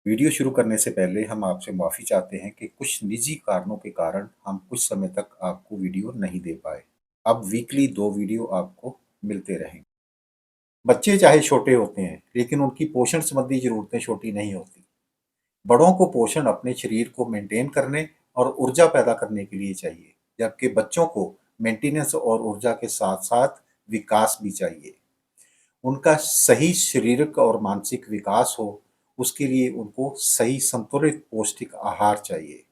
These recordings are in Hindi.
वीडियो शुरू करने से पहले हम आपसे माफ़ी चाहते हैं कि कुछ निजी कारणों के कारण हम कुछ समय तक आपको वीडियो नहीं दे पाए। अब वीकली 2 वीडियो आपको मिलते रहेंगे। बच्चे चाहे छोटे होते हैं, लेकिन उनकी पोषण संबंधी ज़रूरतें छोटी नहीं होती। बड़ों को पोषण अपने शरीर को मेंटेन करने और ऊर्जा पैदा करने के लिए चाहिए, जबकि बच्चों को मेंटेनेंस और ऊर्जा के साथ-साथ विकास भी चाहिए। उनका सही शारीरिक और मानसिक विकास हो, उसके लिए उनको सही संतुलित पौष्टिक आहार चाहिए।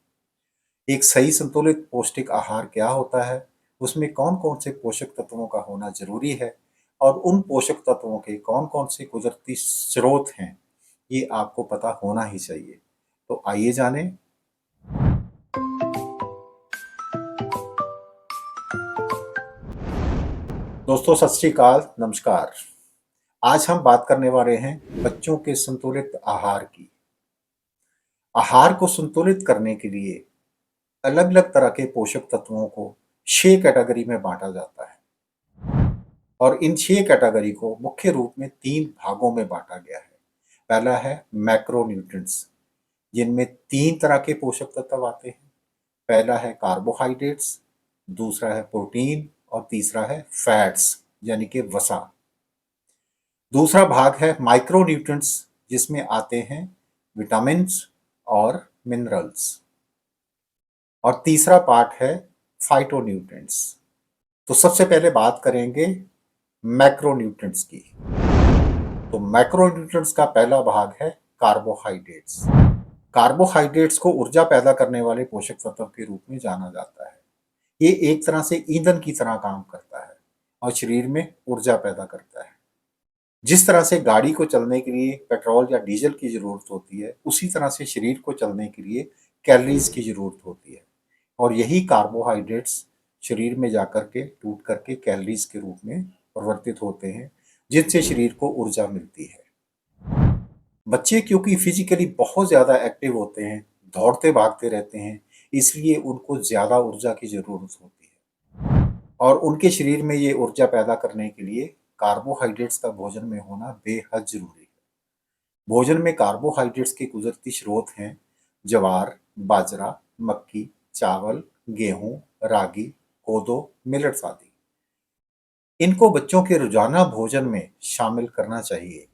एक सही संतुलित पौष्टिक आहार क्या होता है? उसमें कौन-कौन से पोषक तत्वों का होना ज़रूरी है और उन पोषक तत्वों के कौन-कौन से कुदरती स्रोत हैं, ये आपको पता होना ही चाहिए। तो आइए जानें। दोस्तों सत श्री अकाल, नमस्कार। आज हम बात करने वाले हैं बच्चों के संतुलित आहार की। आहार को संतुलित करने के लिए अलग-अलग तरह के पोषक तत्वों को 6 कैटेगरी में बाँटा जाता है और इन 6 कैटेगरी को मुख्य रूप में 3 भागों में बाँटा गया है। पहला है मैक्रोन्यूट्रिएंट्स, जिनमें 3 तरह के पोषक तत्व आते हैं। पहला है कार्बोहाइड्रेट्स, दूसरा है प्रोटीन और तीसरा है फैट्स यानी कि वसा। दूसरा भाग है माइक्रोन्यूट्रिएंट्स, जिसमें आते हैं विटामिन्स और मिनरल्स। और तीसरा पार्ट है फाइटोन्यूट्रिएंट्स। तो सबसे पहले बात करेंगे मैक्रोन्यूट्रिएंट्स की। तो मैक्रोन्यूट्रिएंट्स का पहला भाग है कार्बोहाइड्रेट्स। कार्बोहाइड्रेट्स को ऊर्जा पैदा करने वाले पोषक तत्व के रूप में जाना जाता है। ये एक तरह से ईंधन की तरह काम करता है और शरीर में ऊर्जा पैदा करता है। जिस तरह से गाड़ी को चलने के लिए पेट्रोल या डीजल की जरूरत होती है, उसी तरह से शरीर को चलने के लिए कैलोरीज की जरूरत होती है और यही कार्बोहाइड्रेट्स शरीर में जाकर के टूट करके कैलोरीज के रूप में परिवर्तित होते हैं, जिनसे शरीर को ऊर्जा मिलती है। बच्चे क्योंकि फिजिकली बहुत ज़्यादा एक्टिव होते हैं, दौड़ते भागते रहते हैं, इसलिए उनको ज़्यादा ऊर्जा की ज़रूरत होती है और उनके शरीर में ये ऊर्जा पैदा करने के लिए कार्बोहाइड्रेट्स का भोजन में होना बेहद ज़रूरी है। भोजन में कार्बोहाइड्रेट्स के कुदरती स्रोत हैं ज्वार, बाजरा, मक्की, चावल, गेहूं, रागी, कोदो, मिलेट्स आदि। इनको बच्चों के रोजाना भोजन में शामिल करना चाहिए।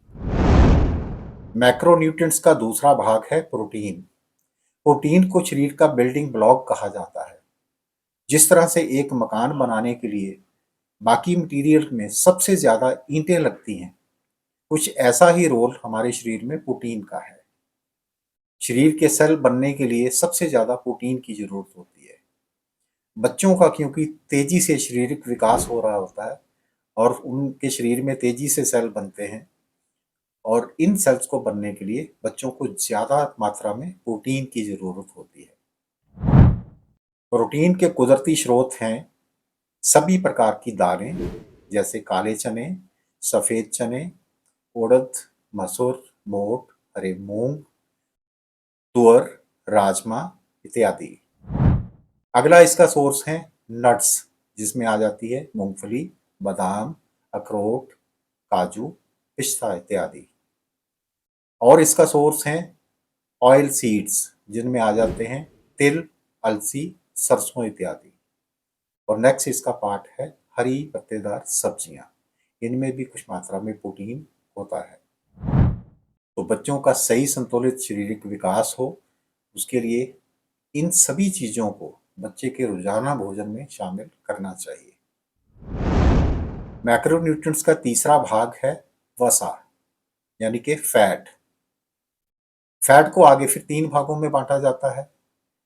मैक्रोन्यूट्रिएंट्स का दूसरा भाग है प्रोटीन। प्रोटीन को शरीर का बिल्डिंग ब्लॉक कहा जाता है। जिस तरह से एक मकान बनाने के लिए बाकी मटेरियल में सबसे ज्यादा ईंटें लगती हैं, कुछ ऐसा ही रोल हमारे शरीर में प्रोटीन का है। शरीर के सेल बनने के लिए सबसे ज्यादा प्रोटीन की जरूरत होती है। बच्चों का क्योंकि तेजी से शारीरिक विकास हो रहा होता है और उनके शरीर में तेजी से सेल बनते हैं और इन सेल्स को बनने के लिए बच्चों को ज्यादा मात्रा में प्रोटीन की जरूरत होती है। प्रोटीन के कुदरती स्रोत हैं सभी प्रकार की दालें, जैसे काले चने, सफेद चने, उड़द, मसूर, मोठ, हरे मूंग, तुअर, राजमा इत्यादि। अगला इसका सोर्स है नट्स, जिसमें आ जाती है मूंगफली, बादाम, अखरोट, काजू, पिस्ता इत्यादि। और इसका सोर्स है ऑयल सीड्स, जिनमें आ जाते हैं तिल, अलसी, सरसों इत्यादि। और नेक्स्ट इसका पार्ट है हरी पत्तेदार सब्जियां। इनमें भी कुछ मात्रा में प्रोटीन होता है। तो बच्चों का सही संतुलित शारीरिक विकास हो, उसके लिए इन सभी चीजों को बच्चे के रोजाना भोजन में शामिल करना चाहिए। मैक्रोन्यूट्रिएंट्स का तीसरा भाग है वसा यानी कि फैट। फैट को आगे फिर 3 भागों में बांटा जाता है: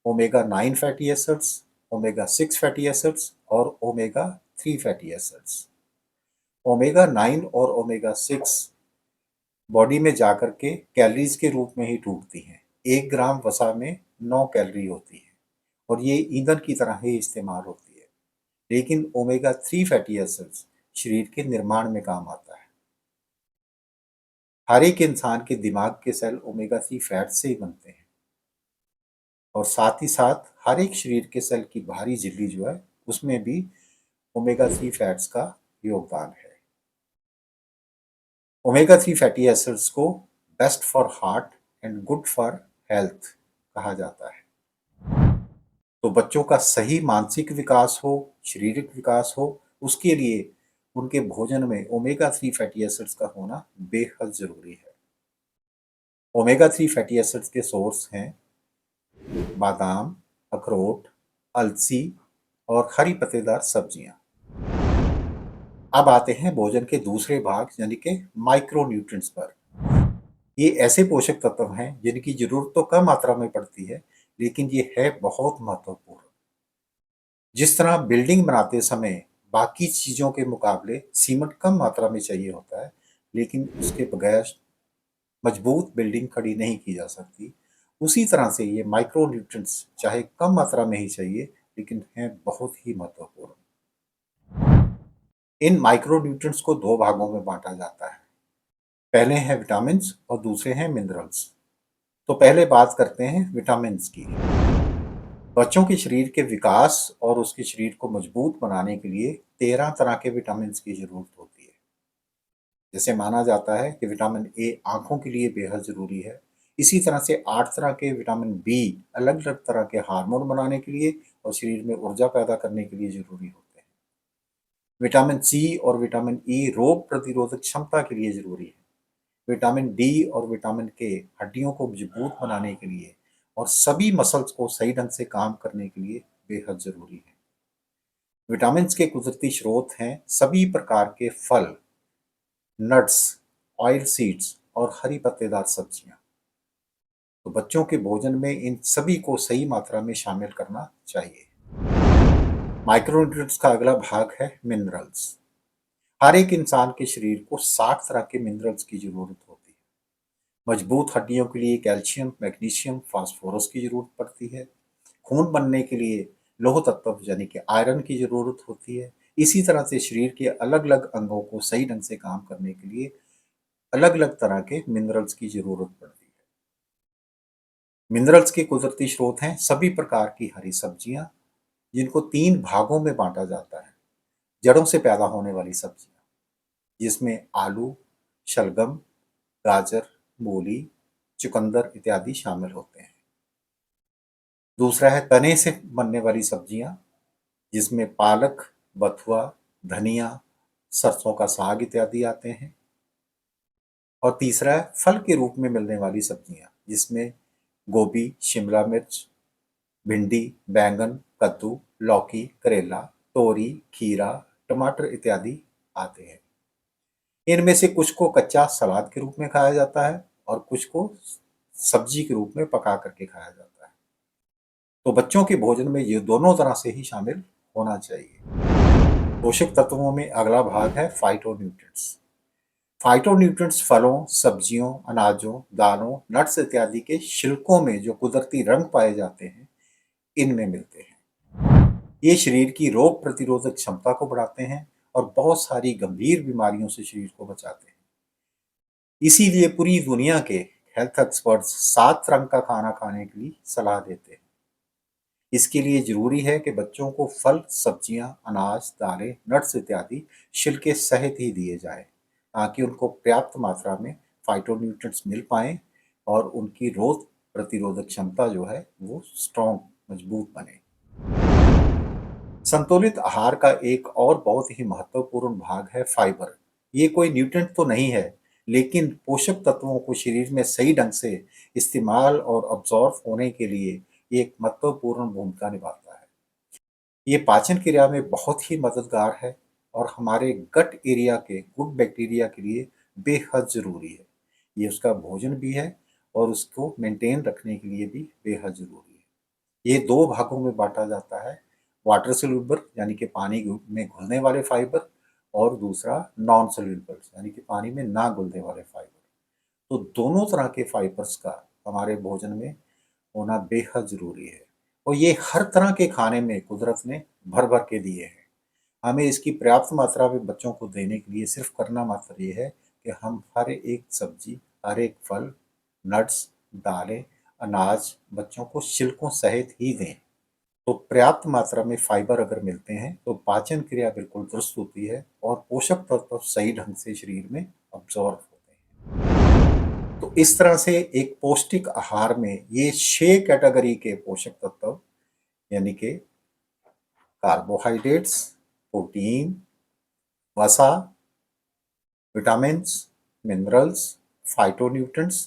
omega 9 fatty acids, omega 6 fatty acids और ओमेगा 3 फैटी एसिड्स। ओमेगा 9 और ओमेगा 6 बॉडी में जाकर के कैलोरीज के रूप में ही टूटती हैं। 1 ग्राम वसा में 9 कैलोरी होती है और ये ईंधन की तरह ही इस्तेमाल होती है। लेकिन ओमेगा 3 फैटी एसिड्स शरीर के निर्माण में काम आता है। हर एक इंसान के दिमाग के सेल ओमेगा 3 फैट से ही बनते हैं और साथ ही साथ हर एक शरीर के सेल की बाहरी झिल्ली जो है, उसमें भी ओमेगा 3 फैट्स का योगदान है। ओमेगा 3 फैटी एसिड्स को best for heart, and good for health कहा जाता है। तो बच्चों का सही मानसिक विकास हो, शारीरिक विकास हो, उसके लिए उनके भोजन में ओमेगा 3 फैटी एसिड्स का होना बेहद ज़रूरी है। ओमेगा 3 फैटी एसिड्स के सोर्स हैं बादाम, अखरोट, अलसी और हरी पत्तेदार सब्जियां। अब आते हैं भोजन के दूसरे भाग यानी कि माइक्रो न्यूट्रिएंट्स पर। ये ऐसे पोषक तत्व हैं जिनकी जरूरत तो कम मात्रा में पड़ती है, लेकिन ये है बहुत महत्वपूर्ण। जिस तरह बिल्डिंग बनाते समय बाकी चीजों के मुकाबले सीमेंट कम मात्रा में चाहिए होता है, लेकिन उसके बगैर मजबूत बिल्डिंग खड़ी नहीं की जा सकती, उसी तरह से ये माइक्रो न्यूट्रिएंट्स चाहे कम मात्रा में ही चाहिए, लेकिन हैं बहुत ही महत्वपूर्ण। इन माइक्रो न्यूट्रिएंट्स को दो भागों में बांटा जाता है। पहले हैं विटामिन और दूसरे हैं मिनरल्स। तो पहले बात करते हैं विटामिन की। बच्चों के शरीर के विकास और उसके शरीर को मजबूत बनाने के लिए 13 तरह के विटामिन की जरूरत होती है। जैसे माना जाता है कि विटामिन ए आंखों के लिए बेहद जरूरी है, इसी तरह से 8 तरह के विटामिन बी अलग अलग तरह के हार्मोन बनाने के लिए और शरीर में ऊर्जा पैदा करने के लिए जरूरी होते हैं। विटामिन सी और विटामिन ई रोग प्रतिरोधक क्षमता के लिए जरूरी है। विटामिन डी और विटामिन के हड्डियों को मजबूत बनाने के लिए और सभी मसल्स को सही ढंग से काम करने के लिए बेहद जरूरी है। विटामिन के कुदरती स्रोत हैं सभी प्रकार के फल, नट्स, ऑयल सीड्स और हरी पत्तेदार सब्जियां। तो बच्चों के भोजन में इन सभी को सही मात्रा में शामिल करना चाहिए। माइक्रोन्यूट्रिएंट्स का अगला भाग है मिनरल्स। हर एक इंसान के शरीर को 60 तरह के मिनरल्स की जरूरत होती है। मजबूत हड्डियों के लिए कैल्शियम, मैग्नीशियम, फास्फोरस की जरूरत पड़ती है। खून बनने के लिए लौह तत्व यानी कि आयरन की जरूरत होती है। इसी तरह से शरीर के अलग अलग अंगों को सही ढंग से काम करने के लिए अलग अलग तरह के मिनरल्स की जरूरत पड़ती है। मिनरल्स के कुदरती स्रोत हैं सभी प्रकार की हरी सब्जियां, जिनको 3 भागों में बांटा जाता है। जड़ों से पैदा होने वाली सब्जियां, जिसमें आलू, शलगम, गाजर, मूली, चुकंदर इत्यादि शामिल होते हैं। दूसरा है तने से बनने वाली सब्जियां, जिसमें पालक, बथुआ, धनिया, सरसों का साग इत्यादि आते हैं। और तीसरा है फल के रूप में मिलने वाली सब्जियां, जिसमें गोभी, शिमला मिर्च, भिंडी, बैंगन, कद्दू, लौकी, करेला, तोरी, खीरा, टमाटर इत्यादि आते हैं। इनमें से कुछ को कच्चा सलाद के रूप में खाया जाता है और कुछ को सब्जी के रूप में पका करके खाया जाता है। तो बच्चों के भोजन में ये दोनों तरह से ही शामिल होना चाहिए। पोषक तत्वों में अगला भाग है फाइटोन्यूट्रिएंट्स। फाइटोन्यूट्रिएंट्स फलों, सब्जियों, अनाजों, दालों, नट्स इत्यादि के छिलकों में जो कुदरती रंग पाए जाते हैं, इनमें मिलते हैं। ये शरीर की रोग प्रतिरोधक क्षमता को बढ़ाते हैं और बहुत सारी गंभीर बीमारियों से शरीर को बचाते हैं। इसीलिए पूरी दुनिया के हेल्थ एक्सपर्ट्स 7 रंग का खाना खाने की लिए सलाह देते हैं। इसके लिए जरूरी है कि बच्चों को फल, सब्जियां, अनाज, दालें, नट्स इत्यादि छिलके सहित ही दिए जाएं, ताकि उनको पर्याप्त मात्रा में फाइटोन्यूट्रिएंट्स मिल पाएं और उनकी रोग प्रतिरोधक क्षमता जो है वो स्ट्रॉन्ग, मजबूत बने। संतुलित आहार का एक और बहुत ही महत्वपूर्ण भाग है फाइबर। ये कोई न्यूट्रिएंट तो नहीं है, लेकिन पोषक तत्वों को शरीर में सही ढंग से इस्तेमाल और अब्जॉर्ब होने के लिए ये एक महत्वपूर्ण भूमिका निभाता है। ये पाचन क्रिया में बहुत ही मददगार है और हमारे गट एरिया के गुड बैक्टीरिया के लिए बेहद ज़रूरी है। ये उसका भोजन भी है और उसको मेंटेन रखने के लिए भी बेहद ज़रूरी है। ये 2 भागों में बाँटा जाता है, वाटर सॉल्यूबल यानी कि पानी में घुलने वाले फाइबर और दूसरा नॉन सॉल्यूबल यानी कि पानी में ना घुलने वाले फाइबर। तो दोनों तरह के फाइबर्स का हमारे भोजन में होना बेहद ज़रूरी है और ये हर तरह के खाने में कुदरत ने भर-भर के दिए हैं। हमें इसकी पर्याप्त मात्रा में बच्चों को देने के लिए सिर्फ़ करना मात्र ये है कि हम हर एक सब्ज़ी, हर एक फल, नट्स, दालें, अनाज बच्चों को छिलकों सहित ही दें। तो पर्याप्त मात्रा में फाइबर अगर मिलते हैं तो पाचन क्रिया बिल्कुल दुरुस्त होती है और पोषक तत्व सही ढंग से शरीर में अब्जॉर्ब होते हैं। तो इस तरह से एक पौष्टिक आहार में ये 6 कैटेगरी के पोषक तत्व यानी कि कार्बोहाइड्रेट्स, प्रोटीन, वसा, विटामिन्स, मिनरल्स, फाइटोन्यूट्रिएंट्स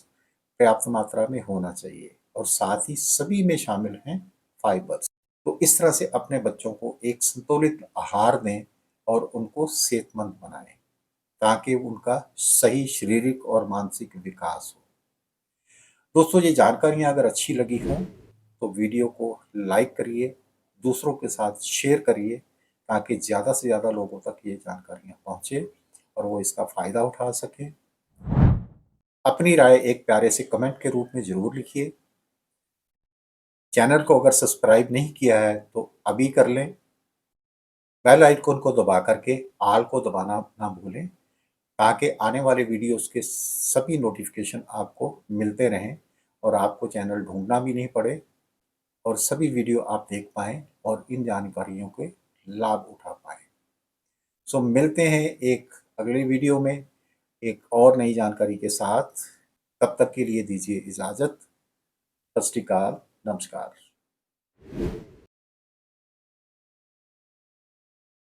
पर्याप्त मात्रा में होना चाहिए और साथ ही सभी में शामिल हैं फाइबर्स। तो इस तरह से अपने बच्चों को एक संतुलित आहार दें और उनको सेहतमंद बनाएं ताकि उनका सही शारीरिक और मानसिक विकास हो। दोस्तों, ये जानकारियाँ अगर अच्छी लगी हों तो वीडियो को लाइक करिए, दूसरों के साथ शेयर करिए ताकि ज़्यादा से ज़्यादा लोगों तक ये जानकारियाँ पहुँचे और वो इसका फ़ायदा उठा सकें। अपनी राय एक प्यारे से कमेंट के रूप में ज़रूर लिखिए। चैनल को अगर सब्सक्राइब नहीं किया है तो अभी कर लें। बेल आइकन को दबा करके ऑल को दबाना ना भूलें ताकि आने वाले वीडियोस के सभी नोटिफिकेशन आपको मिलते रहें और आपको चैनल ढूंढना भी नहीं पड़े और सभी वीडियो आप देख पाएँ और इन जानकारियों के लाभ उठा पाएँ। सो मिलते हैं एक अगली वीडियो में एक और नई जानकारी के साथ। तब तक के लिए दीजिए इजाज़त। सत श्री अकाल, नमस्कार।